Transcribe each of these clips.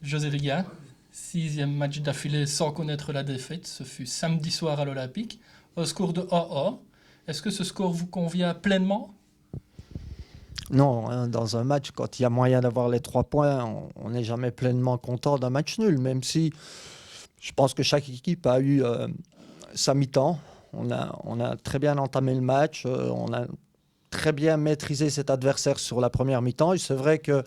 José Riga, 6e match d'affilée sans connaître la défaite. Ce fut samedi soir à l'Olympique, au score de 1-1. Est-ce que ce score vous convient pleinement? Non, hein, dans un match, quand il y a moyen d'avoir les 3 points, on n'est jamais pleinement content d'un match nul, même si je pense que chaque équipe a eu sa mi-temps. On a très bien entamé le match, on a très bien maîtrisé cet adversaire sur la première mi-temps. Et c'est vrai que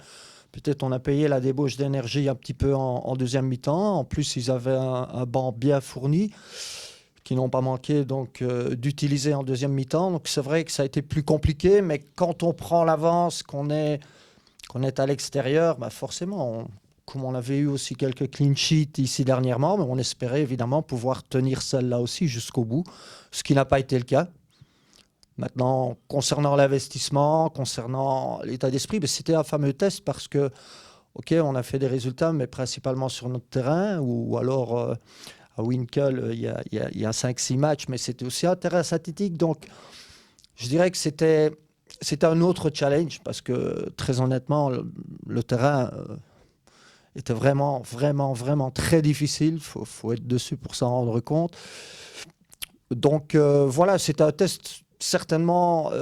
peut-être on a payé la débauche d'énergie un petit peu en deuxième mi-temps. En plus, ils avaient un banc bien fourni qui n'ont pas manqué donc d'utiliser en deuxième mi-temps. Donc c'est vrai que ça a été plus compliqué, mais quand on prend l'avance, qu'on est à l'extérieur, bah forcément, comme on avait eu aussi quelques clean sheets ici dernièrement, mais on espérait évidemment pouvoir tenir celle-là aussi jusqu'au bout, ce qui n'a pas été le cas. Maintenant, concernant l'investissement, concernant l'état d'esprit, ben, c'était un fameux test parce que, OK, on a fait des résultats, mais principalement sur notre terrain, ou alors à Winkel, il y a 5-6 matchs, mais c'était aussi un terrain synthétique. Donc, je dirais que c'était un autre challenge parce que, très honnêtement, le terrain était vraiment, vraiment, vraiment très difficile. Il faut être dessus pour s'en rendre compte. Donc, voilà, c'était un test certainement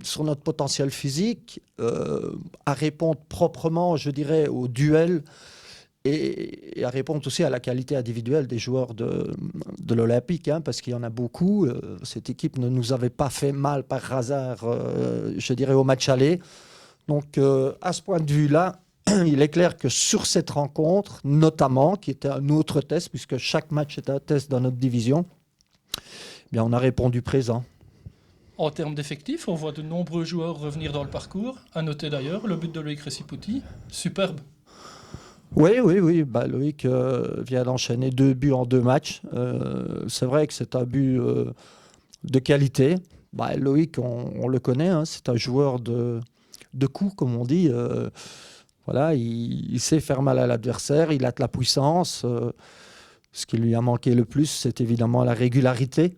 sur notre potentiel physique, à répondre proprement, je dirais, au duel et à répondre aussi à la qualité individuelle des joueurs de l'Olympique, hein, parce qu'il y en a beaucoup. Cette équipe ne nous avait pas fait mal par hasard, je dirais, au match aller. Donc, à ce point de vue-là, il est clair que sur cette rencontre, notamment, qui était un autre test, puisque chaque match est un test dans notre division, eh bien, on a répondu présent. En termes d'effectifs, on voit de nombreux joueurs revenir dans le parcours. À noter d'ailleurs le but de Loïc Reciputi. Superbe. Oui, oui, oui. Bah, Loïc vient d'enchaîner 2 buts en 2 matchs. C'est vrai que c'est un but de qualité. Bah, Loïc, on le connaît, hein, c'est un joueur de coups, comme on dit. Voilà, il sait faire mal à l'adversaire, il a de la puissance. Ce qui lui a manqué le plus, c'est évidemment la régularité,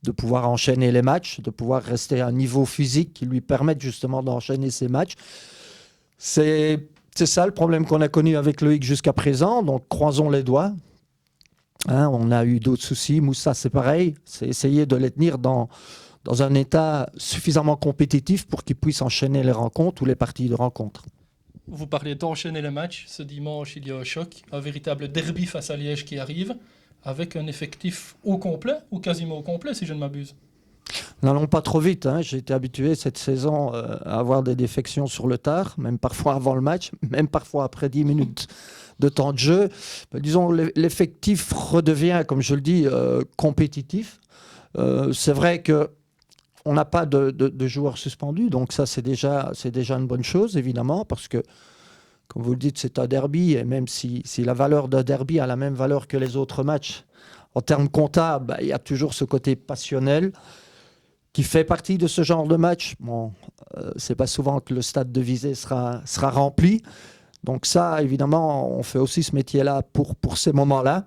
de pouvoir enchaîner les matchs, de pouvoir rester à un niveau physique qui lui permette justement d'enchaîner ces matchs. C'est ça le problème qu'on a connu avec Loïc jusqu'à présent, donc croisons les doigts. Hein, on a eu d'autres soucis, Moussa c'est pareil, c'est essayer de les tenir dans un état suffisamment compétitif pour qu'ils puissent enchaîner les rencontres ou les parties de rencontre. Vous parlez d'enchaîner les matchs. Ce dimanche, il y a un choc, un véritable derby face à Liège qui arrive, avec un effectif au complet, ou quasiment au complet si je ne m'abuse. N'allons pas trop vite, hein. J'ai été habitué cette saison à avoir des défections sur le tard, même parfois avant le match, même parfois après 10 minutes de temps de jeu. Mais disons, l'effectif redevient, comme je le dis, compétitif. C'est vrai qu'on n'a pas de joueurs suspendus, donc ça c'est déjà une bonne chose, évidemment, parce que, comme vous le dites, c'est un derby, et même si la valeur d'un derby a la même valeur que les autres matchs, en termes comptables, bah, il y a toujours ce côté passionnel qui fait partie de ce genre de match. Bon, c'est pas souvent que le stade de Visé sera rempli. Donc ça, évidemment, on fait aussi ce métier-là pour ces moments-là.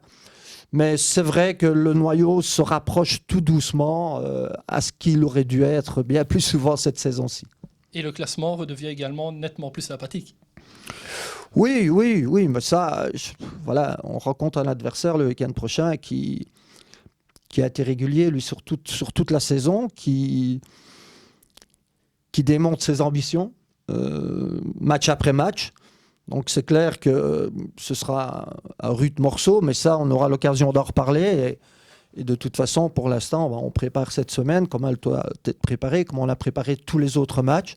Mais c'est vrai que le noyau se rapproche tout doucement à ce qu'il aurait dû être bien plus souvent cette saison-ci. Et le classement redevient également nettement plus sympathique. Oui, oui, oui, mais ça, voilà, on rencontre un adversaire le week-end prochain qui a été régulier, lui, sur toute la saison, qui démontre ses ambitions, match après match. Donc c'est clair que ce sera un rude morceau, mais ça, on aura l'occasion d'en reparler. Et de toute façon, pour l'instant, on prépare cette semaine comme elle doit être préparée, comme on a préparé tous les autres matchs.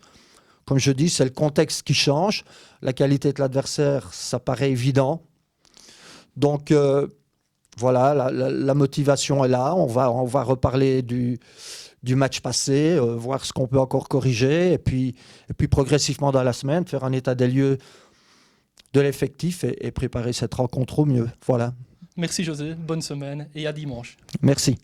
Comme je dis, c'est le contexte qui change. La qualité de l'adversaire, ça paraît évident. Donc voilà, la motivation est là. On va reparler du match passé, voir ce qu'on peut encore corriger. Et puis progressivement dans la semaine, faire un état des lieux de l'effectif et préparer cette rencontre au mieux. Voilà. Merci José, bonne semaine et à dimanche. Merci.